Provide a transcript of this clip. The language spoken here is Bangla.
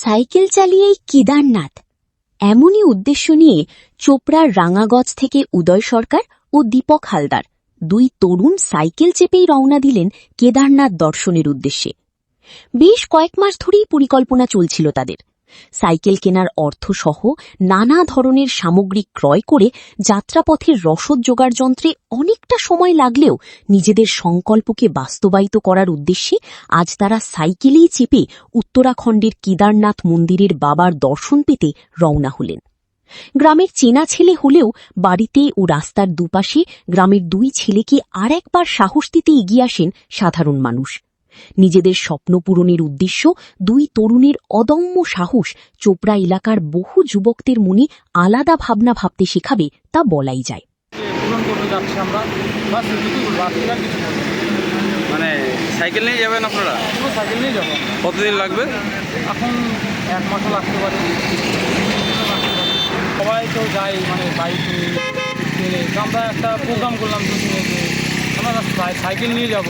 সাইকেল চালিয়েই কেদারনাথ, এমনই উদ্দেশ্য নিয়ে চোপড়ার রাঙাগজ থেকে উদয় সরকার ও দীপক হালদার দুই তরুণ সাইকেল চেপেই রওনা দিলেন কেদারনাথ দর্শনের উদ্দেশ্যে। বেশ কয়েক মাস ধরেই পরিকল্পনা চলছিল তাদের। সাইকেল কেনার অর্থসহ নানা ধরনের সামগ্রী ক্রয় করে যাত্রাপথের রসদ জোগাড় যন্ত্রে অনেকটা সময় লাগলেও নিজেদের সংকল্পকে বাস্তবায়িত করার উদ্দেশ্যে আজ তারা সাইকেলেই চেপে উত্তরাখণ্ডের কেদারনাথ মন্দিরের বাবার দর্শন পেতে রওনা হলেন। গ্রামের চেনা ছেলে হলেও বাড়িতে ও রাস্তার দুপাশে গ্রামের দুই ছেলেকে আর একবার সাহস দিতে এগিয়ে আসেন সাধারণ মানুষ। নিজেদের স্বপ্ন পূরণের উদ্দেশ্য দুই তরুণের অদম্য সাহস চোপড়া এলাকার বহু যুবকদের মনে আলাদা ভাবনা ভাবতে শেখাবে তা বলাই যায়। মানে সাইকেল নিয়ে যাবেন আপনারা? সাইকেল নিয়ে যাবো। কতদিন লাগবে? এখন 1 মাসও লাগতে পারে। সবাই তো যাই মানে বাইক নিয়ে। আমরা একটা প্রোগ্রাম করলাম আমরা সাইকেল নিয়ে যাব।